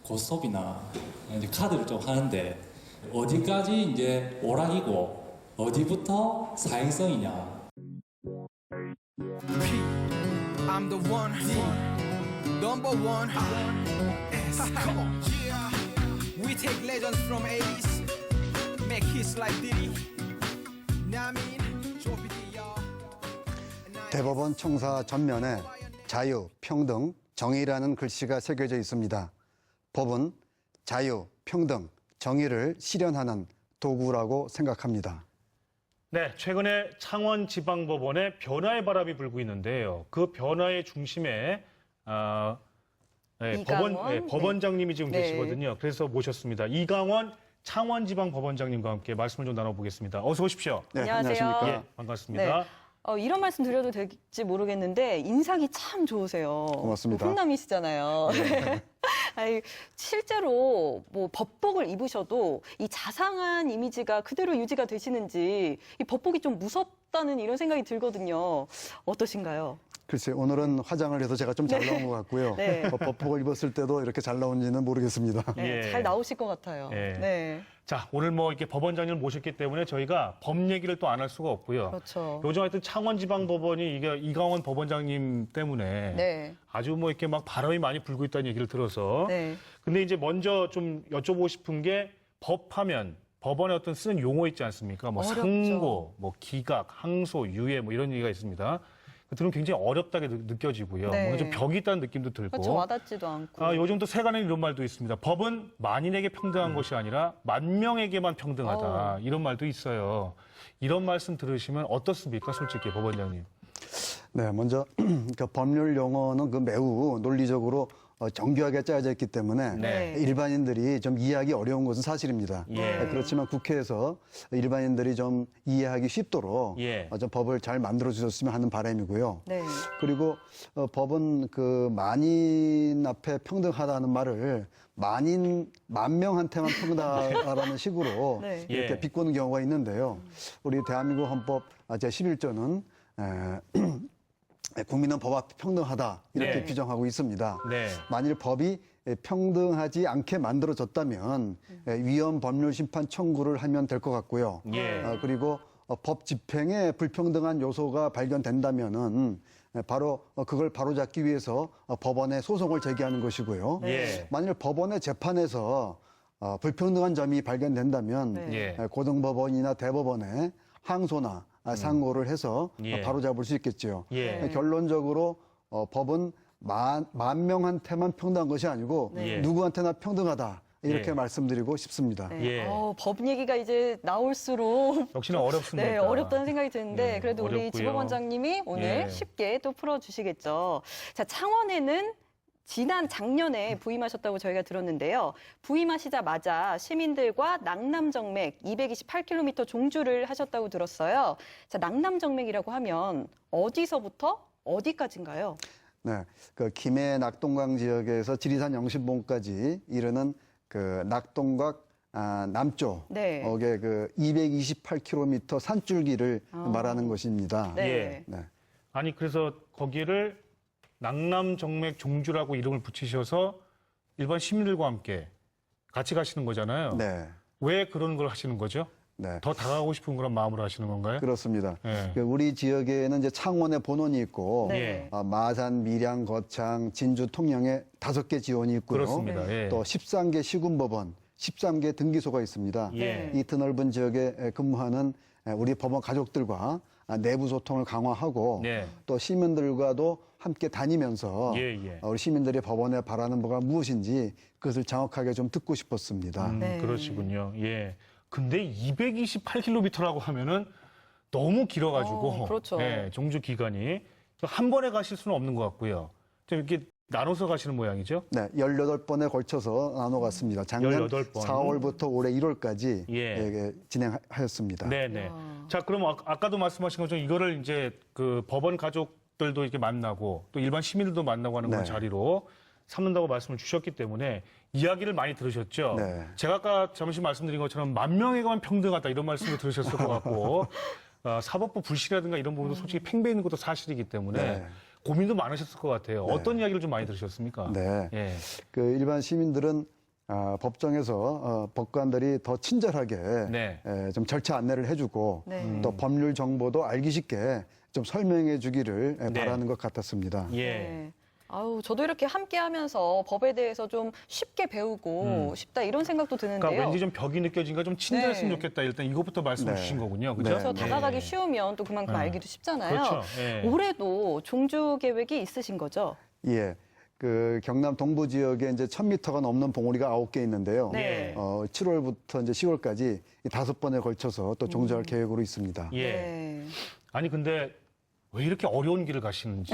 고스톱이나 이제 카드를 좀 하는데 어디까지 이제 오락이고 어디부터 사행성이냐. I'm the one, number one. Come on. We take legends from 80s, make hits like Diddy. Now I mean, drop it, y'all. 대법원 총사 전면에 자유, 평등, 정의라는 글씨가 새겨져 있습니다. 법은 자유, 평등, 정의를 실현하는 도구라고 생각합니다. 네, 최근에 창원지방법원에 변화의 바람이 불고 있는데요. 그 변화의 중심에 법원장님이 지금 계시거든요. 그래서 모셨습니다. 이강원 창원지방법원장님과 함께 말씀을 좀 나눠보겠습니다. 어서 오십시오. 네, 안녕하세요. 안녕하십니까. 예, 반갑습니다. 이런 말씀 드려도 될지 모르겠는데 인상이 참 좋으세요. 고맙습니다. 훈남이시잖아요. 아니, 실제로 뭐 법복을 입으셔도 이 자상한 이미지가 그대로 유지가 되시는지 이 법복이 좀 무섭다는 이런 생각이 들거든요. 어떠신가요? 글쎄, 오늘은 화장을 해서 제가 좀 잘 나온 것 같고요. 네. 법복을 입었을 때도 이렇게 잘 나온지는 모르겠습니다. 네, 예. 잘 나오실 것 같아요. 예. 네, 자, 오늘 뭐 이렇게 법원장님을 모셨기 때문에 저희가 법 얘기를 또 안 할 수가 없고요. 그렇죠. 요즘 하여튼 창원지방법원이 이게 이강원 법원장님 때문에 네, 아주 뭐 이렇게 막 바람이 많이 불고 있다는 얘기를 들어서. 네, 근데 이제 먼저 좀 여쭤보고 싶은 게 법하면 법원에 어떤 쓰는 용어 있지 않습니까? 뭐 어렵죠. 상고, 뭐 기각, 항소, 유예 뭐 이런 얘기가 있습니다. 그 들으면 굉장히 어렵다게 느껴지고요. 네. 뭔가 좀 벽이 있다는 느낌도 들고. 그렇죠. 와닿지도 않고. 요즘 또 세간에 이런 말도 있습니다. 법은 만인에게 평등한 것이 아니라 만 명에게만 평등하다. 이런 말도 있어요. 이런 말씀 들으시면 어떻습니까? 솔직히 법원장님. 네, 먼저 그 법률 용어는 그 매우 논리적으로 정교하게 짜여져 있기 때문에 네. 일반인들이 좀 이해하기 어려운 것은 사실입니다. 예. 그렇지만 국회에서 일반인들이 좀 이해하기 쉽도록 예. 좀 법을 잘 만들어 주셨으면 하는 바람이고요. 네, 그리고 법은 그 만인 앞에 평등하다는 말을 만 명한테만 평등하다라는 식으로 네. 이렇게 예. 비꼬는 경우가 있는데요. 우리 대한민국 헌법 제11조는 국민은 법 앞에 평등하다 이렇게 네. 규정하고 있습니다. 네. 만일 법이 평등하지 않게 만들어졌다면 위헌 법률 심판 청구를 하면 될 것 같고요. 예. 그리고 법 집행에 불평등한 요소가 발견된다면은 바로 그걸 바로잡기 위해서 법원에 소송을 제기하는 것이고요. 예. 만일 법원의 재판에서 불평등한 점이 발견된다면 네. 고등법원이나 대법원에 항소나 상고를 해서 예. 바로잡을 수 있겠죠. 예. 결론적으로 법은 만 명한테만 평등한 것이 아니고 네. 누구한테나 평등하다 이렇게 예. 말씀드리고 싶습니다. 네. 예. 법 얘기가 이제 나올수록 역시나 어렵습니다. 네, 어렵다는 생각이 드는데 예, 그래도 우리 어렵고요. 지법원장님이 오늘 예. 쉽게 또 풀어주시겠죠. 자, 창원에는 지난 작년에 부임하셨다고 저희가 들었는데요. 부임하시자마자 시민들과 낙남정맥 228km 종주를 하셨다고 들었어요. 자, 낙남정맥이라고 하면 어디서부터 어디까지인가요? 네, 그 김해 낙동강 지역에서 지리산 영신봉까지 이르는 그 낙동강 남쪽 네. 그 228km 산줄기를 말하는 것입니다. 네. 예. 네. 아니 그래서 거기를 낙남정맥 종주라고 이름을 붙이셔서 일반 시민들과 함께 같이 가시는 거잖아요. 네. 왜 그런 걸 하시는 거죠? 네. 더 다가가고 싶은 그런 마음으로 하시는 건가요? 그렇습니다. 예. 그 우리 지역에는 이제 창원에 본원이 있고 네. 마산, 밀양, 거창, 진주, 통영에 5개 지원이 있고요. 그렇습니다. 예. 또 13개 시군법원, 13개 등기소가 있습니다. 예. 이 드넓은 지역에 근무하는 우리 법원 가족들과 내부 소통을 강화하고 네. 또 시민들과도 함께 다니면서 예, 예. 우리 시민들이 법원에 바라는 바가 무엇인지 그것을 정확하게 좀 듣고 싶었습니다. 네. 그러시군요. 예. 근데 228km라고 하면은 너무 길어가지고. 그렇죠. 예, 종주 기간이. 한 번에 가실 수는 없는 것 같고요. 좀 이렇게 나눠서 가시는 모양이죠? 네, 18번에 걸쳐서 나눠 갔습니다. 작년 18번. 4월부터 올해 1월까지 예. 진행하였습니다. 네네. 자, 그럼 아까도 말씀하신 것처럼 이거를 이제 그 법원 가족들도 이렇게 만나고 또 일반 시민들도 만나고 하는 그런 네. 자리로 삼는다고 말씀을 주셨기 때문에 이야기를 많이 들으셨죠. 네. 제가 아까 잠시 말씀드린 것처럼 만 명에게만 평등하다 이런 말씀을 들으셨을 것 같고 사법부 불신이라든가 이런 부분도 솔직히 팽배해 있는 것도 사실이기 때문에 네. 고민도 많으셨을 것 같아요. 어떤 이야기를 좀 많이 들으셨습니까? 네. 예. 그 일반 시민들은 법정에서 법관들이 더 친절하게 네. 좀 절차 안내를 해주고 네. 또 법률 정보도 알기 쉽게 좀 설명해 주기를 네. 바라는 것 같았습니다. 예. 네. 아우, 저도 이렇게 함께 하면서 법에 대해서 좀 쉽게 배우고 싶다 이런 생각도 드는데요. 그러니까 왠지 좀 벽이 느껴지니까 좀 친절했으면 네. 좋겠다. 일단 이것부터 말씀해 네. 주신 거군요. 그죠? 그래서 네. 다가가기 쉬우면 또 그만큼 네. 알기도 쉽잖아요. 그렇죠. 예. 올해도 종주 계획이 있으신 거죠? 예. 그 경남 동부 지역에 이제 1000m가 넘는 봉우리가 9개 있는데요. 네. 7월부터 이제 10월까지 5번에 걸쳐서 또 종주할 계획으로 있습니다. 예. 네. 아니 근데 왜 이렇게 어려운 길을 가시는지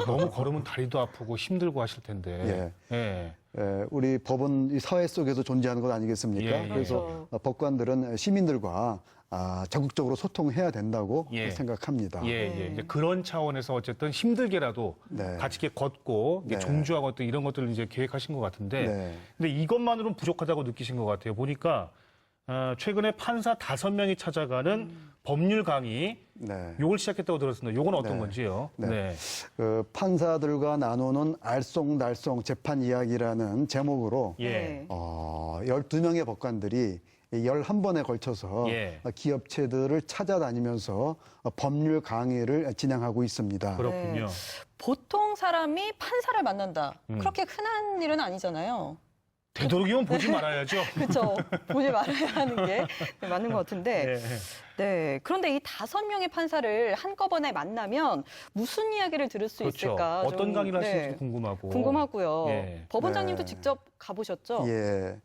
너무 걸으면 다리도 아프고 힘들고 하실 텐데. 예. 우리 법은 이 사회 속에서 존재하는 것 아니겠습니까? 예, 예. 그래서 그렇죠. 법관들은 시민들과 적극적으로 소통해야 된다고 예. 생각합니다. 예, 네. 예. 이제 그런 차원에서 어쨌든 힘들게라도 네. 같이 이렇게 걷고 이렇게 네. 종주하고 어떤 이런 것들을 이제 계획하신 것 같은데. 네. 근데 이것만으로는 부족하다고 느끼신 것 같아요. 보니까 최근에 판사 5명이 찾아가는 법률 강의 네. 요걸 시작했다고 들었습니다. 요건 어떤 네. 건지요? 네. 그 판사들과 나누는 알쏭달쏭 재판 이야기라는 제목으로 예. 12명의 법관들이 11번에 걸쳐서 예. 기업체들을 찾아다니면서 법률 강의를 진행하고 있습니다. 그렇군요. 보통 사람이 판사를 만난다. 음. 그렇게 흔한 일은 아니잖아요. 되도록이면 보지 말아야죠. 그렇죠. 보지 말아야 하는 게 맞는 것 같은데. 예. 네. 그런데 이 5명의 판사를 한꺼번에 만나면 무슨 이야기를 들을 수 그렇죠. 있을까? 어떤 좀, 강의를 네, 하실지 궁금하고. 궁금하고요. 예. 법원장님도 네. 직접 가보셨죠? 예.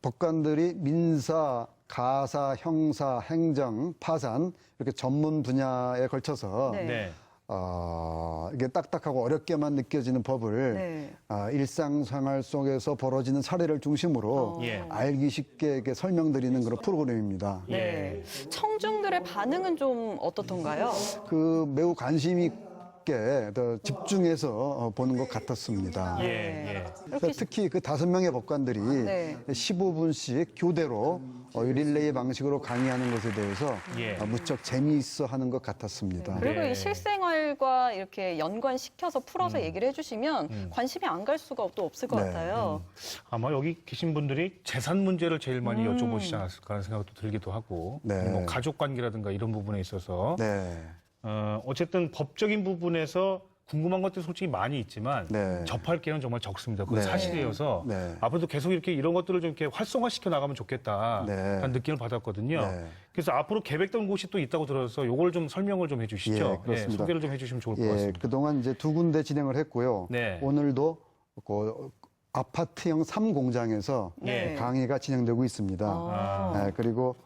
법관들이 민사, 가사, 형사, 행정, 파산 이렇게 전문 분야에 걸쳐서 네. 네. 이게 딱딱하고 어렵게만 느껴지는 법을 네. 일상생활 속에서 벌어지는 사례를 중심으로 예. 알기 쉽게 이렇게 설명드리는 그런 프로그램입니다. 네. 청중들의 반응은 좀 어떻던가요? 그 매우 관심 있게 더 집중해서 보는 것 같았습니다. 예. 네. 예. 이렇게 특히 그 5명의 법관들이 네. 15분씩 교대로 릴레이 방식으로 강의하는 것에 대해서 예. 무척 재미있어 하는 것 같았습니다. 그리고 네. 이 실생활과 이렇게 연관시켜서 풀어서 얘기를 해주시면 관심이 안 갈 수가 또 없을 것 네. 같아요. 아마 여기 계신 분들이 재산 문제를 제일 많이 여쭤보시지 않았을까 하는 생각도 들기도 하고. 네. 뭐 가족 관계라든가 이런 부분에 있어서. 네. 어쨌든 법적인 부분에서 궁금한 것들이 솔직히 많이 있지만 네. 접할 기회는 정말 적습니다. 그건 네. 사실이어서 네. 앞으로도 계속 이렇게 이런 것들을 좀 이렇게 활성화시켜 나가면 좋겠다 네. 하는 느낌을 받았거든요. 네. 그래서 앞으로 계획된 곳이 또 있다고 들어서 요걸 좀 설명을 좀 해주시죠. 예, 그렇습니다. 소개를 좀 해주시면 좋을 것 예, 같습니다. 그동안 이제 2군데 진행을 했고요. 네. 오늘도 그 아파트형 3공장에서 네. 강의가 진행되고 있습니다. 아. 그리고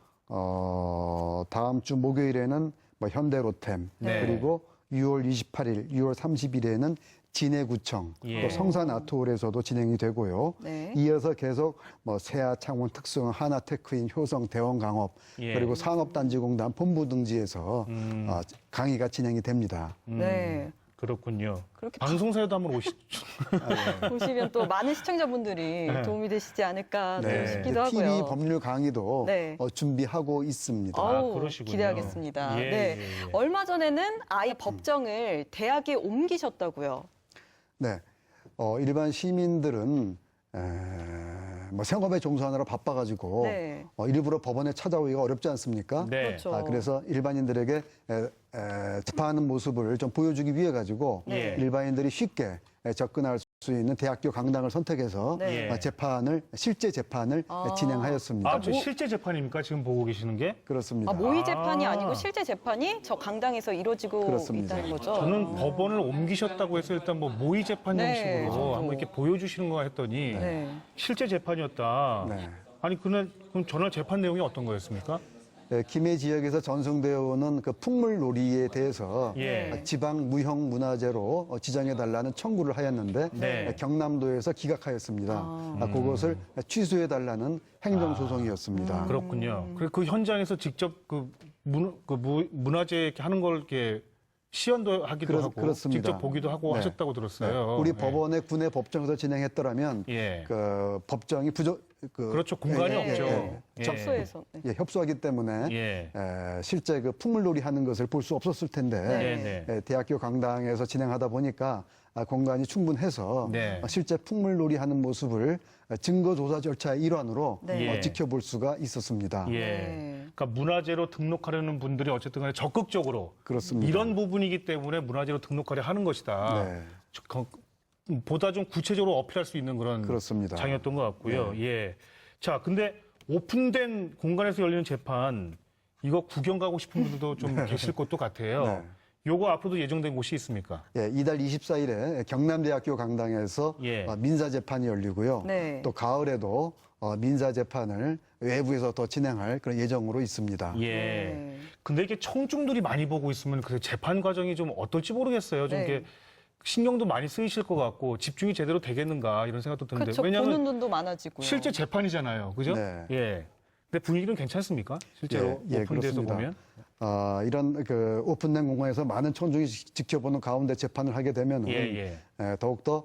다음 주 목요일에는 뭐 현대로템, 네. 그리고 6월 28일, 6월 30일에는 진해구청, 예. 또 성산아트홀에서도 진행이 되고요. 네. 이어서 계속 뭐 세아, 창원, 특성, 하나테크인, 효성, 대원강업, 예. 그리고 산업단지공단 본부 등지에서 음. 강의가 진행이 됩니다. 네. 그렇군요. 그렇게 방송사에도 한번 오시죠. 보시면 또 많은 시청자분들이 도움이 되시지 않을까 또 네. 싶기도 TV 하고요. 법률 강의도 네. 준비하고 있습니다. 어우, 그러시군요. 기대하겠습니다. 예, 네. 예, 예. 얼마 전에는 아예 법정을 대학에 옮기셨다고요. 네. 일반 시민들은 뭐 생업에 종사하느라 바빠가지고 네. 일부러 법원에 찾아오기가 어렵지 않습니까? 네. 그렇죠. 그래서 일반인들에게 재판하는 모습을 좀 보여주기 위해 가지고 네. 일반인들이 쉽게 접근할 수 있는 대학교 강당을 선택해서 네. 예. 실제 재판을 진행하였습니다. 아, 저 실제 재판입니까? 지금 보고 계시는 게? 그렇습니다. 모의 재판이 아. 아니고 실제 재판이 저 강당에서 이루어지고 그렇습니다. 있다는 거죠. 저는 법원을 옮기셨다고 해서 일단 뭐 모의 재판 네, 형식으로 저도. 한번 이렇게 보여주시는 거 했더니 네. 실제 재판이었다. 네. 아니 그럼 전날 재판 내용이 어떤 거였습니까? 김해 지역에서 전승되어 오는 그 풍물놀이에 대해서 예. 지방 무형 문화재로 지정해달라는 청구를 하였는데 네. 경남도에서 기각하였습니다. 그것을 취소해달라는 행정소송이었습니다. 그렇군요. 그리고 그 현장에서 직접 문화재 이렇게 하는 걸 이렇게 시연도 하기도 하고 그렇습니다. 직접 보기도 하고 네. 하셨다고 들었어요. 우리 예. 법원의 군의 법정에서 진행했더라면 예. 그 법정이 그렇죠. 공간이 네. 없죠. 네. 접수해서. 네. 협소하기 때문에 예. 실제 그 풍물놀이 하는 것을 볼 수 없었을 텐데 네. 네. 대학교 강당에서 진행하다 보니까 공간이 충분해서 네. 실제 풍물놀이하는 모습을 증거조사 절차의 일환으로 네. 지켜볼 수가 있었습니다. 예. 네. 그러니까 문화재로 등록하려는 분들이 어쨌든 간에 적극적으로 그렇습니다. 이런 부분이기 때문에 문화재로 등록하려 하는 것이다. 네. 보다 좀 구체적으로 어필할 수 있는 그런 그렇습니다. 장이었던 것 같고요. 예. 자, 근데 오픈된 공간에서 열리는 재판 이거 구경 가고 싶은 분들도 좀 계실 것도 같아요. 네. 요거 앞으로도 예정된 곳이 있습니까? 예, 이달 24일에 경남대학교 강당에서 예. 민사재판이 열리고요. 네. 또 가을에도 민사재판을 외부에서 더 진행할 그런 예정으로 있습니다. 예. 네. 근데 이게 청중들이 많이 보고 있으면 그 재판 과정이 좀 어떨지 모르겠어요. 좀 네. 이렇게 신경도 많이 쓰이실 것 같고 집중이 제대로 되겠는가 이런 생각도 드는데 그렇죠. 왜냐하면 보는 눈도 많아지고요. 실제 재판이잖아요, 그죠? 네. 예. 근데 분위기는 괜찮습니까? 실제로 예, 오픈돼서 그렇습니다. 보면. 이런 그 오픈된 공간에서 많은 청중이 지켜보는 가운데 재판을 하게 되면은 예. 더욱더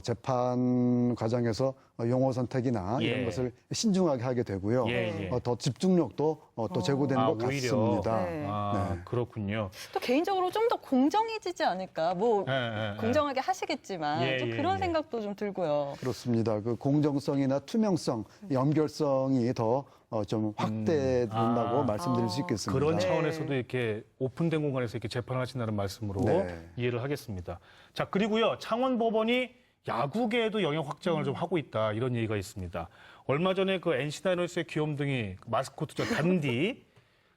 재판 과정에서 용어 선택이나 예. 이런 것을 신중하게 하게 되고요. 예. 더 집중력도 또 제고되는 것 오히려. 같습니다. 네. 아, 네. 그렇군요. 또 개인적으로 좀 더 공정해지지 않을까. 뭐 예. 공정하게 하시겠지만 예, 좀 예, 그런 예. 생각도 좀 들고요. 그렇습니다. 그 공정성이나 투명성, 연결성이 더 좀 확대된다고 말씀드릴 수 있겠습니다. 그런 네. 차원에서도 이렇게 오픈된 공간에서 이렇게 재판을 하신다는 말씀으로 네. 이해를 하겠습니다. 자, 그리고요. 창원법원이 야구계에도 영역 확장을 좀 하고 있다. 이런 얘기가 있습니다. 얼마 전에 그 NC 다이노스의 귀염둥이 마스코트죠. 단디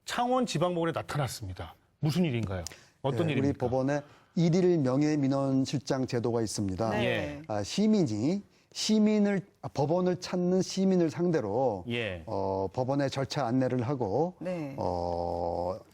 창원지방법원에 나타났습니다. 무슨 일인가요? 어떤 우리 일입니까? 법원에 일일 명예민원실장 제도가 있습니다. 네. 시민이 법원을 찾는 시민을 상대로 예. 법원에 절차 안내를 하고 네.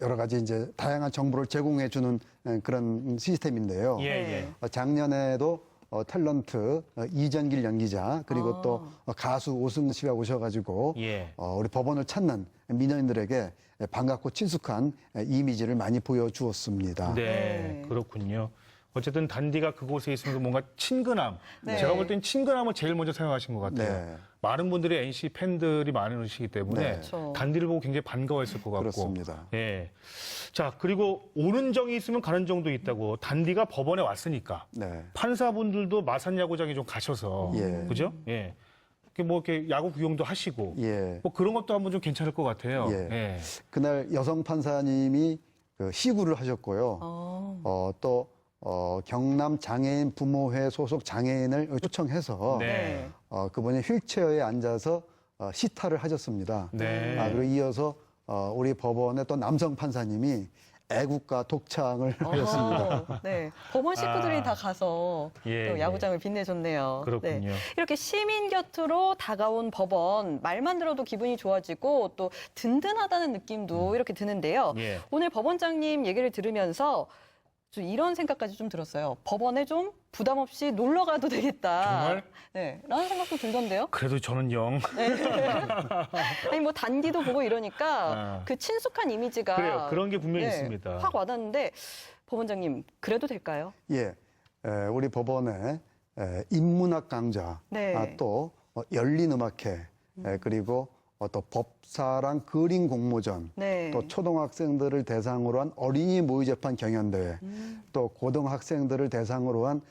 여러 가지 이제 다양한 정보를 제공해 주는 그런 시스템인데요. 예. 작년에도 탤런트 이전길 연기자 그리고 또 가수 오승근 씨가 오셔가지고 예. 우리 법원을 찾는 민원인들에게 반갑고 친숙한 이미지를 많이 보여주었습니다. 네, 그렇군요. 어쨌든 단디가 그곳에 있으면 뭔가 친근함. 네. 제가 볼 땐 친근함을 제일 먼저 생각하신 것 같아요. 네. 많은 분들이 NC 팬들이 많으시기 때문에 네. 그렇죠. 단디를 보고 굉장히 반가워했을 것 같고. 그렇습니다. 예. 자, 그리고 오는 정이 있으면 가는 정도 있다고 단디가 법원에 왔으니까 네. 판사분들도 마산 야구장에 좀 가셔서 예. 그죠? 예. 이렇게 야구 구경도 하시고 예. 뭐 그런 것도 한번 좀 괜찮을 것 같아요. 예. 그날 여성 판사님이 그 시구를 하셨고요. 또 경남 장애인 부모회 소속 장애인을 초청해서 네. 그분이 휠체어에 앉아서 시타를 하셨습니다. 네. 그리고 이어서 우리 법원의 또 남성 판사님이 애국가 독창을 하셨습니다. 네. 법원 식구들이 다 가서 예, 또 야구장을 빛내줬네요. 그렇군요. 네. 이렇게 시민 곁으로 다가온 법원 말만 들어도 기분이 좋아지고 또 든든하다는 느낌도 이렇게 드는데요. 예. 오늘 법원장님 얘기를 들으면서 좀 이런 생각까지 좀 들었어요. 법원에 좀 부담 없이 놀러 가도 되겠다. 정말? 네. 라는 생각도 들던데요. 그래도 저는 영. 아니 뭐 단디도 보고 이러니까 아. 그 친숙한 이미지가 그래요. 그런 게 분명히 네, 있습니다. 확 와닿는데 법원장님 그래도 될까요? 예, 우리 법원에 인문학 강좌, 네. 또 열린 음악회, 그리고 또 법사랑 그림 공모전, 네. 또 초등학생들을 대상으로 한 어린이 모의재판 경연대회, 또 고등학생들을 대상으로 한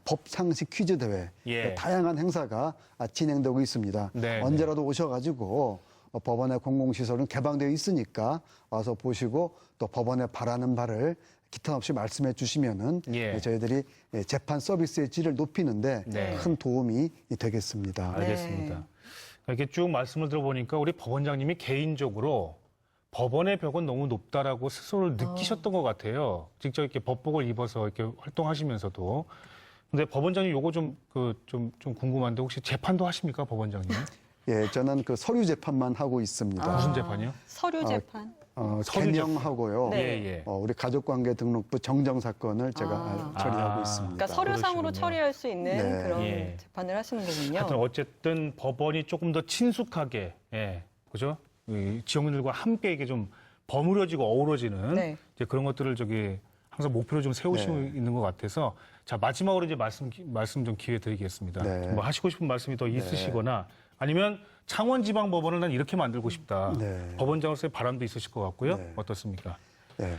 법상식 퀴즈 대회, 예. 다양한 행사가 진행되고 있습니다. 네, 언제라도 오셔가지고 법원의 공공시설은 개방되어 있으니까 와서 보시고 또 법원에 바라는 바를 기탄 없이 말씀해 주시면은 예. 저희들이 재판 서비스의 질을 높이는데 네. 큰 도움이 되겠습니다. 알겠습니다. 네. 이렇게 쭉 말씀을 들어보니까 우리 법원장님이 개인적으로 법원의 벽은 너무 높다라고 스스로를 느끼셨던 것 같아요. 직접 이렇게 법복을 입어서 이렇게 활동하시면서도. 근데 법원장님 요거 좀 궁금한데 혹시 재판도 하십니까, 법원장님? 예, 저는 그 서류 재판만 하고 있습니다. 무슨 재판이요? 서류 재판. 서류 개명하고요. 네. 예. 우리 가족관계등록부 정정 사건을 제가 처리하고 아. 있습니다. 그러니까 서류상으로 그러시군요. 처리할 수 있는 네. 그런 예. 재판을 하시는 거군요. 하여튼 어쨌든 법원이 조금 더 친숙하게, 그죠? 이 지역민들과 함께 이게 좀 버무려지고 어우러지는 네. 이제 그런 것들을 항상 목표로 좀 세우시고 네. 있는 것 같아서 자 마지막으로 이제 말씀 좀 기회 드리겠습니다. 네. 뭐 하시고 싶은 말씀이 더 있으시거나 아니면 창원지방법원을 난 이렇게 만들고 싶다. 네. 법원장으로서의 바람도 있으실 것 같고요. 네. 어떻습니까? 예.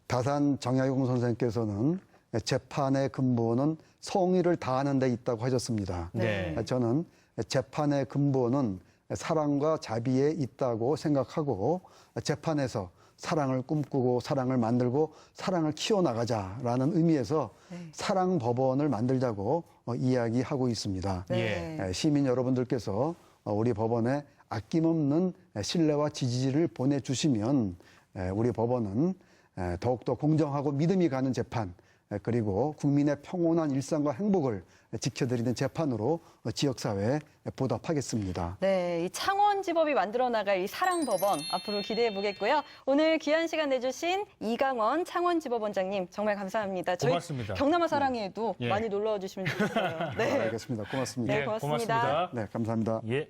다산 정약용 선생님께서는 재판의 근본은 성의를 다하는 데 있다고 하셨습니다. 네. 저는 재판의 근본은 사랑과 자비에 있다고 생각하고 재판에서 사랑을 꿈꾸고 사랑을 만들고 사랑을 키워나가자라는 의미에서 사랑법원을 만들자고 이야기하고 있습니다. 예. 시민 여러분들께서 우리 법원에 아낌없는 신뢰와 지지를 보내주시면 우리 법원은 더욱더 공정하고 믿음이 가는 재판 그리고 국민의 평온한 일상과 행복을 지켜드리는 재판으로 지역사회에 보답하겠습니다. 네, 이 창원지법이 만들어 나갈 이 사랑법원 앞으로 기대해 보겠고요. 오늘 귀한 시간 내주신 이강원 창원지법원장님 정말 감사합니다. 저희 고맙습니다. 경남아 사랑해도 예. 많이 놀러 주시면 좋겠어요. 네, 알겠습니다. 고맙습니다. 네, 고맙습니다. 네, 감사합니다. 예.